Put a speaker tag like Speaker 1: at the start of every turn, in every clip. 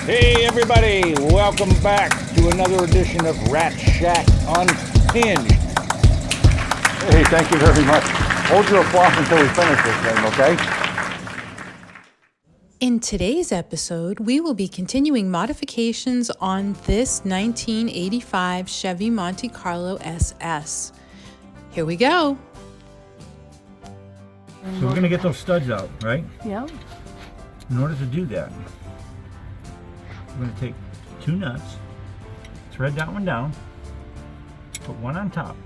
Speaker 1: Hey everybody, welcome back to another edition of Rat Shack Unhinged.
Speaker 2: Hey, thank you very much. Hold your applause until we finish this thing, okay?
Speaker 3: In today's episode, we will be continuing modifications on this 1985 Chevy Monte Carlo SS. Here we go.
Speaker 4: So we're going to get those studs out, right?
Speaker 5: Yep.
Speaker 4: In order to do that, we're going to take two nuts, thread that one down, put one on top,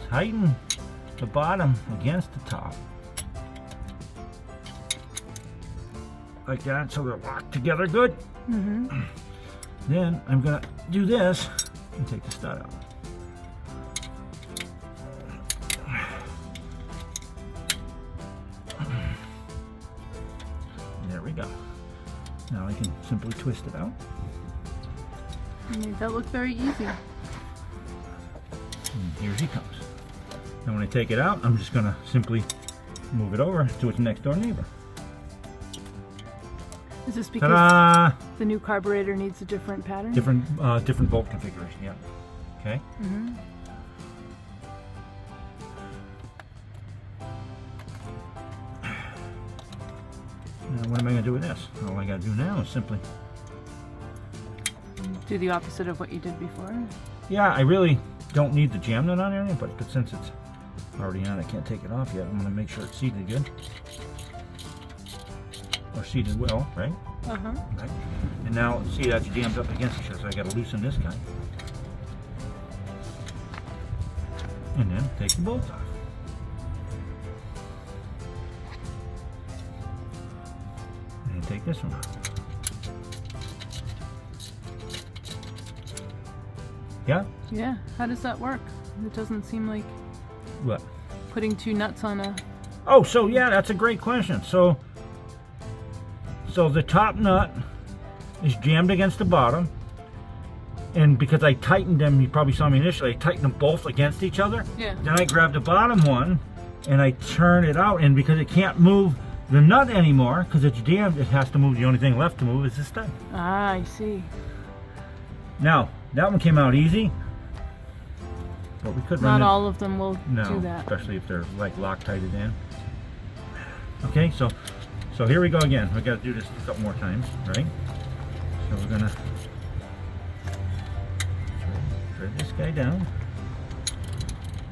Speaker 4: tighten the bottom against the top, like that, so they're locked together good. Then I'm going to do this and take the stud out. There we go. Now I can simply twist it out.
Speaker 5: You made that look very easy.
Speaker 4: And here she comes. And when I take it out, I'm just going to simply move it over to its next door neighbor.
Speaker 5: Is this because
Speaker 4: Ta-da!
Speaker 5: the new carburetor needs a different pattern?
Speaker 4: Different bolt configuration, yeah. Okay. Now what am I going to do with this? All I got to do now is simply...
Speaker 5: Do the opposite of what you did before?
Speaker 4: Yeah, I really don't need the jam nut on there, but since it's already on, I can't take it off yet. I'm going to make sure it's seated good. Or seated well, right? Okay. And now, see, that's jammed up against each other, so I got to loosen this guy. And then take the bolts off. And take this one off. Yeah?
Speaker 5: Yeah. How does that work? It doesn't seem like
Speaker 4: What?
Speaker 5: putting two nuts on a...
Speaker 4: Oh, so yeah, that's a great question. So the top nut is jammed against the bottom, and because I tightened them, you probably saw me initially, I tightened them both against each other.
Speaker 5: Yeah.
Speaker 4: Then I grabbed the bottom one and I turn it out, and because it can't move the nut anymore, because it's jammed, it has to move. The only thing left to move is the stud.
Speaker 5: Ah, I see.
Speaker 4: Now, that one came out easy, but we could run
Speaker 5: Not
Speaker 4: it.
Speaker 5: all of them will do that.
Speaker 4: Especially if they're like Loctited in. Okay, so here we go again. We got to do this a couple more times, right? So we're gonna thread this guy down.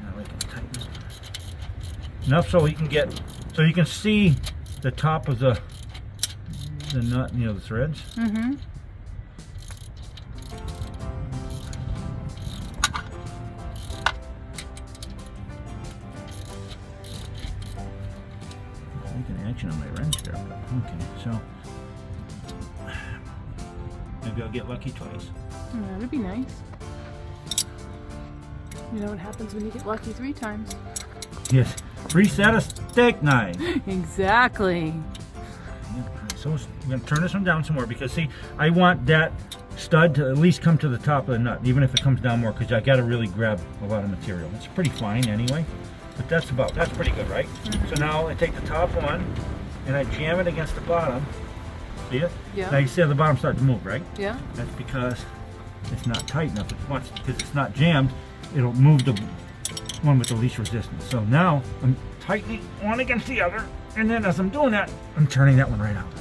Speaker 4: Now we can tighten it enough so you can see the top of the nut, the threads. Making action on my wrench there, but okay, so maybe I'll get lucky twice.
Speaker 5: That would be nice. You know what happens when you get lucky 3 times?
Speaker 4: Yes, free set of steak knives.
Speaker 5: Exactly.
Speaker 4: Yeah, so we're going to turn this one down some more because, see, I want that stud to at least come to the top of the nut, even if it comes down more, because I got to really grab a lot of material. It's pretty fine anyway, but that's pretty good, right? So now I take the top one and I jam it against the bottom. See it?
Speaker 5: Yeah.
Speaker 4: Now you see how the bottom starts to move, right?
Speaker 5: Yeah.
Speaker 4: That's because it's not tight enough. Because it's not jammed, it'll move the one with the least resistance. So now I'm tightening one against the other, and then as I'm doing that, I'm turning that one right out.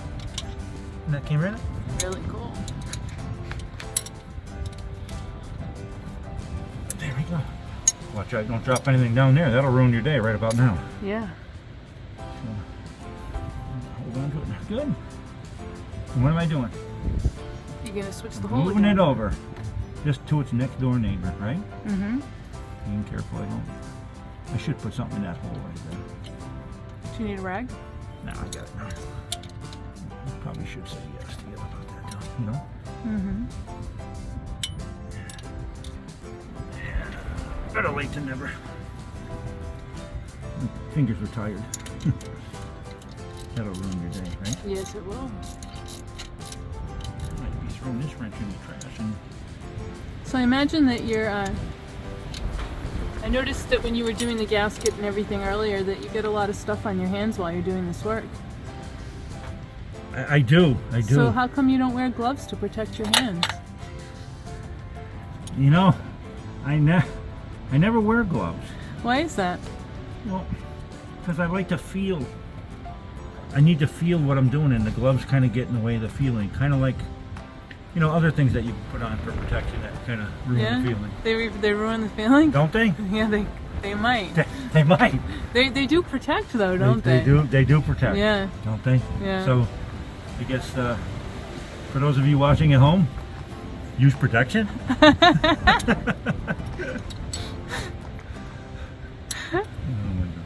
Speaker 4: And that came right out.
Speaker 5: Really cool.
Speaker 4: There we go. Watch out, don't drop anything down there. That'll ruin your day right about now.
Speaker 5: Yeah.
Speaker 4: Hold on to it. Good. And what am I doing?
Speaker 5: You're gonna switch the hole
Speaker 4: Moving
Speaker 5: again.
Speaker 4: it over just to its next door neighbor, right? Being careful, I should put something in that hole right there.
Speaker 5: Do you need a rag?
Speaker 4: No, I got it now. Probably should say yes to get about that done, Better late than never. My fingers were tired. That'll ruin your day, right?
Speaker 5: Yes, it will.
Speaker 4: Might be throwing this wrench in the trash and
Speaker 5: So I imagine that you're I noticed that when you were doing the gasket and everything earlier that you get a lot of stuff on your hands while you're doing this work.
Speaker 4: I do.
Speaker 5: So how come you don't wear gloves to protect your hands?
Speaker 4: You know, I never wear gloves.
Speaker 5: Why is that?
Speaker 4: Well, because I like to feel. I need to feel what I'm doing, and the gloves kind of get in the way of the feeling. Kind of like, you know, other things that you put on for protection that kind of ruin the feeling.
Speaker 5: They ruin the feeling?
Speaker 4: Don't they?
Speaker 5: Yeah, they might.
Speaker 4: They might.
Speaker 5: They do protect though, don't they?
Speaker 4: They do protect.
Speaker 5: Yeah.
Speaker 4: Don't they?
Speaker 5: Yeah.
Speaker 4: So, I guess for those of you watching at home, use protection. Oh my God.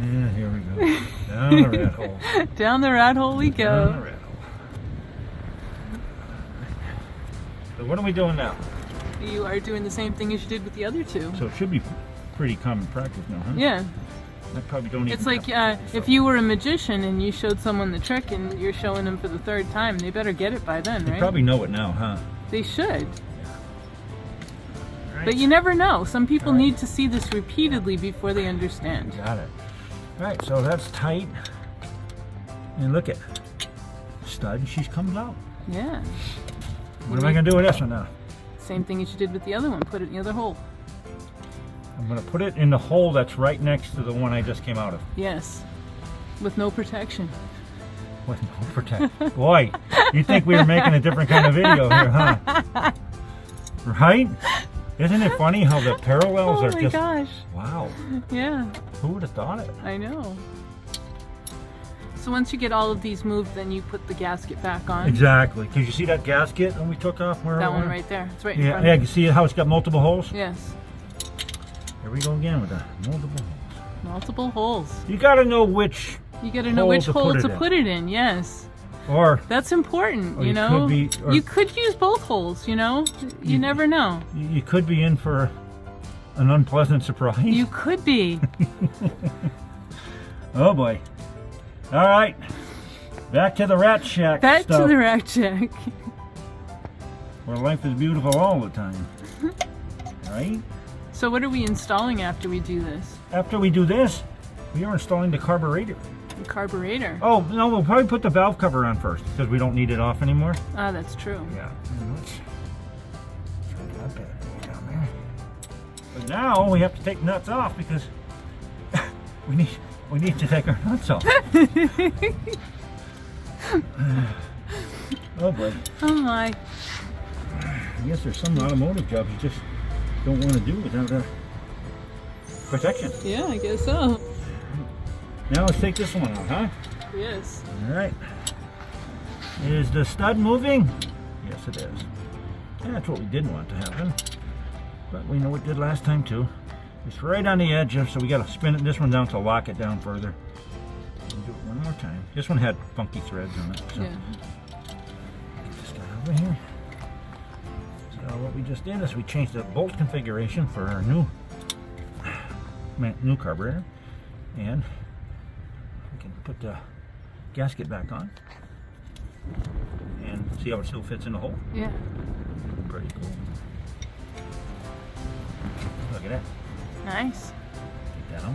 Speaker 4: Yeah, here we go. Down the rat hole.
Speaker 5: Down the rat hole we
Speaker 4: Down
Speaker 5: go.
Speaker 4: the rat hole. So what are we doing now?
Speaker 5: You are doing the same thing as you did with the other two.
Speaker 4: So it should be pretty common practice now, huh?
Speaker 5: Yeah.
Speaker 4: I probably don't even
Speaker 5: It's like
Speaker 4: have to,
Speaker 5: if you were a magician and you showed someone the trick and you're showing them for the third time, they better get it by then,
Speaker 4: They
Speaker 5: right?
Speaker 4: probably know it now, huh?
Speaker 5: They should.
Speaker 4: Right.
Speaker 5: But you never know. Some people
Speaker 4: Right.
Speaker 5: need to see this repeatedly before they understand.
Speaker 4: Got it. All right, so that's tight. And look at stud, she comes out.
Speaker 5: Yeah.
Speaker 4: What am I gonna do with this one now?
Speaker 5: Same thing as you did with the other one. Put it in the other hole.
Speaker 4: I'm gonna put it in the hole that's right next to the one I just came out of.
Speaker 5: Yes. With no protection.
Speaker 4: With no protect. Boy, you'd think we were making a different kind of video here, huh? Right? Isn't it funny how the parallels
Speaker 5: Oh
Speaker 4: are
Speaker 5: my
Speaker 4: just...
Speaker 5: gosh.
Speaker 4: Wow.
Speaker 5: Yeah,
Speaker 4: Who would have thought it?
Speaker 5: I know. So once you get all of these moved, then you put the gasket back on.
Speaker 4: Exactly. Because you see that gasket when we took off? Where
Speaker 5: That
Speaker 4: it
Speaker 5: one
Speaker 4: went?
Speaker 5: right there. It's right in
Speaker 4: Yeah,
Speaker 5: front
Speaker 4: yeah,
Speaker 5: of
Speaker 4: you see how it's got multiple holes?
Speaker 5: Yes.
Speaker 4: Here we go again with the multiple holes.
Speaker 5: Multiple holes.
Speaker 4: You gotta know which,
Speaker 5: You gotta know
Speaker 4: Hole
Speaker 5: which
Speaker 4: to
Speaker 5: hole
Speaker 4: put it
Speaker 5: to
Speaker 4: in.
Speaker 5: put it in, yes.
Speaker 4: or
Speaker 5: That's important,
Speaker 4: Or
Speaker 5: you
Speaker 4: you
Speaker 5: know?
Speaker 4: could be- or-
Speaker 5: You could use both holes, you know? You
Speaker 4: You-
Speaker 5: never know.
Speaker 4: you could be in for an unpleasant surprise.
Speaker 5: You could be.
Speaker 4: Oh boy. All right. Back to the rat shack
Speaker 5: Back
Speaker 4: stuff,
Speaker 5: to the rack check.
Speaker 4: where life is beautiful all the time. Right?
Speaker 5: So what are we installing after we do this?
Speaker 4: After we do this, we are installing the carburetor.
Speaker 5: The carburetor.
Speaker 4: Oh, no, we'll probably put the valve cover on first because we don't need it off anymore.
Speaker 5: Ah, that's true.
Speaker 4: Yeah. And let's try that bad boy down there. But now we have to take nuts off because we need to take our nuts off. Oh boy.
Speaker 5: Oh my.
Speaker 4: I guess there's some automotive jobs you just don't want to do without protection.
Speaker 5: Yeah, I guess so.
Speaker 4: Now let's take this one out, huh?
Speaker 5: Yes.
Speaker 4: All right. Is the stud moving? Yes, it is. Yeah, that's what we didn't want to happen. But we know it did last time too. It's right on the edge, so we got to spin this one down to lock it down further. We'll do it one more time. This one had funky threads on it. So.
Speaker 5: Yeah.
Speaker 4: Get this guy over here. So what we just did is we changed the bolt configuration for our new carburetor, and we can put the gasket back on and see how it still fits in the hole.
Speaker 5: Yeah.
Speaker 4: Pretty cool. Look at that.
Speaker 5: Nice.
Speaker 4: Take that out.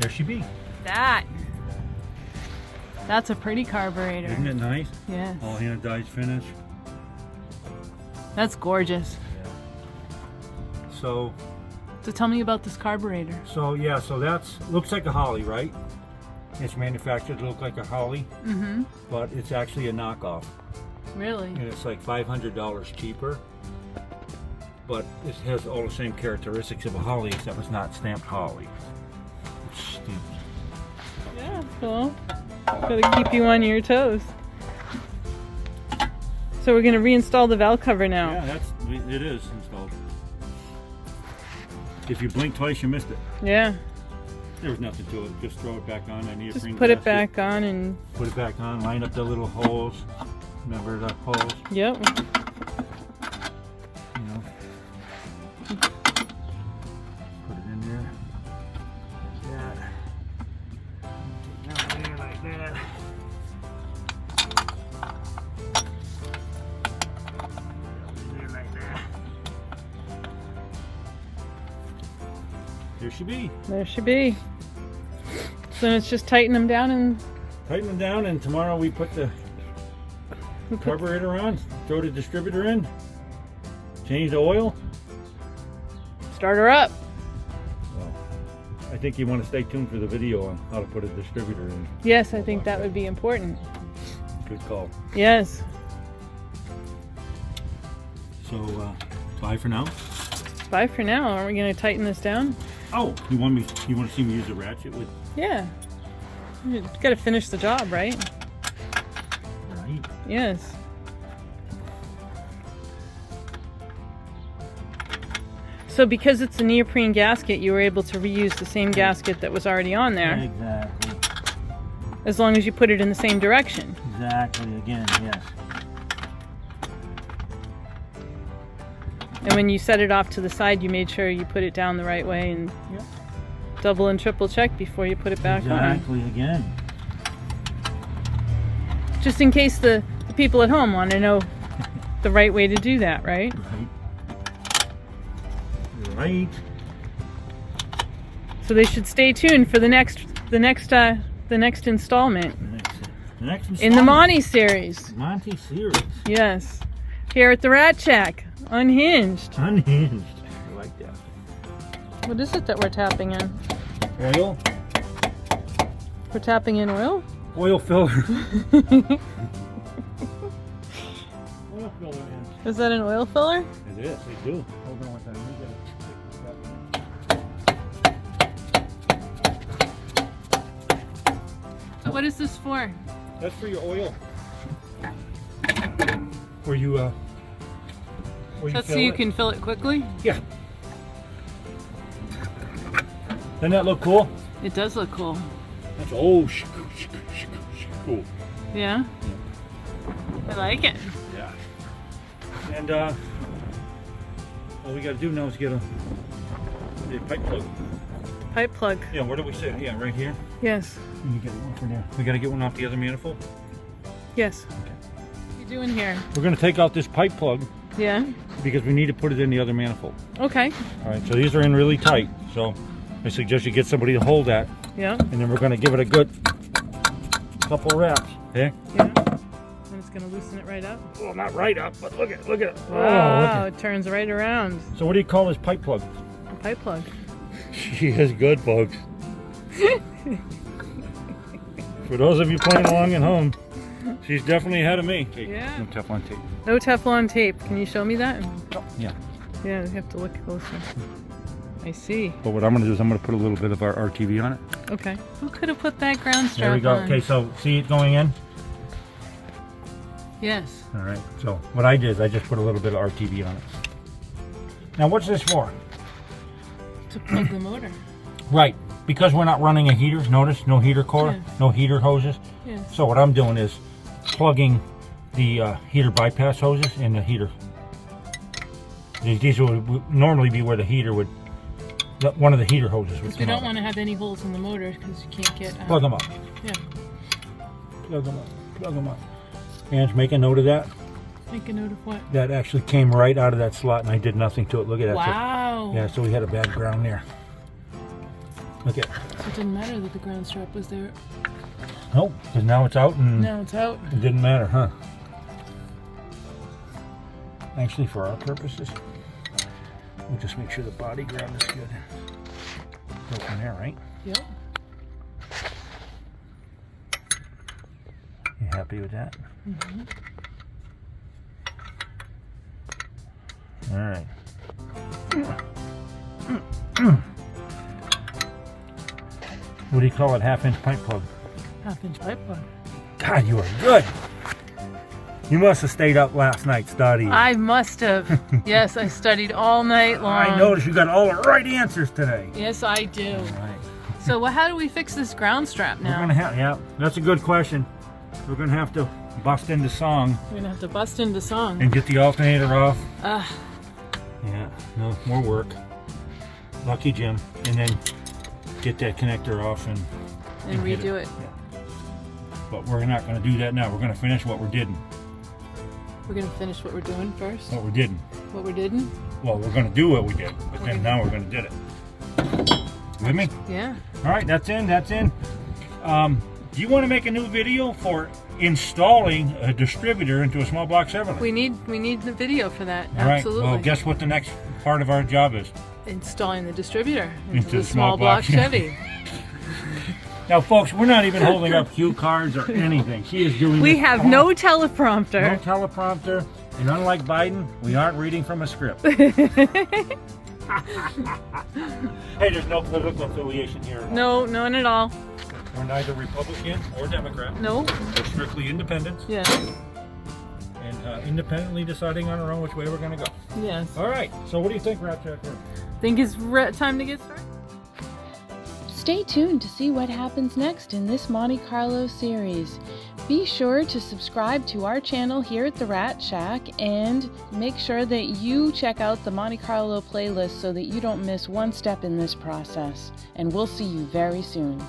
Speaker 4: There she be.
Speaker 5: That's a pretty carburetor.
Speaker 4: Isn't it nice?
Speaker 5: Yes.
Speaker 4: All anodized finish.
Speaker 5: That's gorgeous.
Speaker 4: So
Speaker 5: So tell me about this carburetor.
Speaker 4: yeah, so that's looks like a Holly, right? It's manufactured to look like a Holly, but it's actually a knockoff,
Speaker 5: Really?
Speaker 4: and it's like $500 cheaper. But it has all the same characteristics of a Holly, except it's not stamped Holly. It's stupid.
Speaker 5: Yeah, cool. Gotta keep you on your toes. So we're gonna reinstall the valve cover now.
Speaker 4: Yeah, it is installed. If you blink twice, you missed it.
Speaker 5: Yeah.
Speaker 4: There was nothing to it. Just throw it back on. I need
Speaker 5: Just
Speaker 4: to
Speaker 5: put it back on and
Speaker 4: Put it back on. Line up the little holes. Remember the holes?
Speaker 5: yep.
Speaker 4: You know. Put it in there. Like that. Take it out there like that. There like that. There she be.
Speaker 5: There she be. So it's just tighten them down and
Speaker 4: Tighten them down, and tomorrow we put the carburetor on, throw the distributor in, change the oil.
Speaker 5: start her up.
Speaker 4: Well, I think you want to stay tuned for the video on how to put a distributor in.
Speaker 5: Yes, I think that would be important.
Speaker 4: Good call.
Speaker 5: Yes.
Speaker 4: So, bye for now.
Speaker 5: Bye for now. Aren't we going to tighten this down?
Speaker 4: Oh, you want to see me use the ratchet with?
Speaker 5: Yeah. You got to finish the job, right?
Speaker 4: Right.
Speaker 5: Yes. So because it's a neoprene gasket, you were able to reuse the same gasket that was already on there,
Speaker 4: Exactly.
Speaker 5: as long as you put it in the same direction.
Speaker 4: Exactly. Again, yes.
Speaker 5: And when you set it off to the side, you made sure you put it down the right way and
Speaker 4: Yep.
Speaker 5: double and triple check before you put it back on.
Speaker 4: Exactly. Again.
Speaker 5: Just in case the people at home want to know the right way to do that, right?
Speaker 4: Right. Right.
Speaker 5: So they should stay tuned for the next installment
Speaker 4: The next
Speaker 5: in the Monte series.
Speaker 4: Monte series.
Speaker 5: Yes, here at the Rat Shack, unhinged.
Speaker 4: Unhinged. I like that.
Speaker 5: What is it that we're tapping in?
Speaker 4: Oil.
Speaker 5: We're tapping in oil?
Speaker 4: Oil filler. Oil filler in.
Speaker 5: Is that an oil filler?
Speaker 4: It is. They do. Hold on one second.
Speaker 5: So what is this for?
Speaker 4: That's for your oil. Where you
Speaker 5: That's so
Speaker 4: fill
Speaker 5: you
Speaker 4: it.
Speaker 5: can fill it quickly?
Speaker 4: Yeah. Doesn't that look cool?
Speaker 5: It does look cool.
Speaker 4: That's cool.
Speaker 5: Yeah? I like it.
Speaker 4: Yeah. And all we got to do now is get a pipe plug.
Speaker 5: Pipe plug.
Speaker 4: Yeah. Where do we sit? Yeah, right here.
Speaker 5: Yes.
Speaker 4: You get one for there. We got to get one off the other manifold.
Speaker 5: Yes. What are you doing here?
Speaker 4: We're going to take out this pipe plug
Speaker 5: Yeah?
Speaker 4: because we need to put it in the other manifold.
Speaker 5: Okay.
Speaker 4: All right. So these are in really tight. So I suggest you get somebody to hold that,
Speaker 5: Yeah.
Speaker 4: and then we're going to give it a good couple of wraps. Okay.
Speaker 5: Yeah. And it's gonna loosen it right up.
Speaker 4: Well, not right up, but look at it.
Speaker 5: Wow,
Speaker 4: Oh, look at
Speaker 5: it turns right around.
Speaker 4: So what do you call this pipe plug?
Speaker 5: A pipe plug.
Speaker 4: She is good, folks. For those of you playing along at home, she's definitely ahead of me.
Speaker 5: Yeah.
Speaker 4: No Teflon tape.
Speaker 5: No Teflon tape. Can you show me that?
Speaker 4: Yeah.
Speaker 5: Yeah, you have to look closer. I see.
Speaker 4: But what I'm going to do is I'm going to put a little bit of our RTV on it.
Speaker 5: Okay. Who could have put that ground strap
Speaker 4: There we go.
Speaker 5: on?
Speaker 4: Okay, so see it going in?
Speaker 5: Yes.
Speaker 4: All right. So what I did is I just put a little bit of RTV on it. Now what's this for?
Speaker 5: To plug the motor.
Speaker 4: Right. Because we're not running a heater. Notice no heater core,
Speaker 5: Yeah.
Speaker 4: no heater hoses.
Speaker 5: Yes.
Speaker 4: So what I'm doing is plugging the heater bypass hoses in the heater. These would normally be where the heater would, one of the heater hoses would
Speaker 5: Because we
Speaker 4: come
Speaker 5: don't
Speaker 4: out.
Speaker 5: want to have any holes in the motor because you can't get.
Speaker 4: Plug them up.
Speaker 5: Yeah.
Speaker 4: Plug them up. Plug them up. And make a note of that.
Speaker 5: Make a note of what?
Speaker 4: That actually came right out of that slot, and I did nothing to it. Look at that.
Speaker 5: Wow.
Speaker 4: Yeah, so we had a bad ground there. Look at.
Speaker 5: So it didn't matter that the ground strap was there.
Speaker 4: Nope, because now it's out and
Speaker 5: Now it's out.
Speaker 4: it didn't matter, huh? Actually, for our purposes, we'll just make sure the body ground is good. Go from there, right?
Speaker 5: Yep.
Speaker 4: You happy with that?
Speaker 5: Mm-hmm.
Speaker 4: All right. What do you call it? Half-inch pipe plug.
Speaker 5: Half-inch pipe plug.
Speaker 4: God, you are good. You must have stayed up last night studying.
Speaker 5: I must have. Yes, I studied all night long.
Speaker 4: I noticed you got all the right answers today.
Speaker 5: Yes, I do.
Speaker 4: All right.
Speaker 5: So, how do we fix this ground strap
Speaker 4: We're
Speaker 5: now?
Speaker 4: gonna have, yeah, that's a good question. We're gonna have to bust into song
Speaker 5: We're gonna have to bust into song.
Speaker 4: and get the alternator off.
Speaker 5: Ah,
Speaker 4: Yeah, no more work. Lucky Jim, and then get that connector off and hit
Speaker 5: redo it.
Speaker 4: Yeah. But we're not gonna do that now. We're gonna finish what we're did.
Speaker 5: We're gonna finish what we're doing first.
Speaker 4: What we did.
Speaker 5: What we didn't?
Speaker 4: Well, we're gonna do what we did, but then now we're gonna did it. With me?
Speaker 5: Yeah.
Speaker 4: All right, that's in. That's in. Do you want to make a new video for installing a distributor into a small block Chevrolet?
Speaker 5: We need the video for that.
Speaker 4: All right.
Speaker 5: Absolutely.
Speaker 4: Well, guess what the next part of our job is?
Speaker 5: Installing the distributor
Speaker 4: Into
Speaker 5: the small block Chevy.
Speaker 4: Now, folks, we're not even holding up cue cards or anything. She is doing
Speaker 5: We
Speaker 4: this
Speaker 5: have
Speaker 4: all.
Speaker 5: no teleprompter.
Speaker 4: No teleprompter, and unlike Biden, we aren't reading from a script. Hey, there's no political affiliation here. At all.
Speaker 5: No, none at all.
Speaker 4: We're neither Republican or Democrat.
Speaker 5: No.
Speaker 4: We're strictly independent,
Speaker 5: Yes.
Speaker 4: and independently deciding on our own which way we're going to go.
Speaker 5: Yes.
Speaker 4: All right. So, what do you think, Rat Checker?
Speaker 5: Think it's time to get started?
Speaker 3: Stay tuned to see what happens next in this Monte Carlo series. Be sure to subscribe to our channel here at the Rat Shack and make sure that you check out the Monte Carlo playlist so that you don't miss one step in this process. And we'll see you very soon.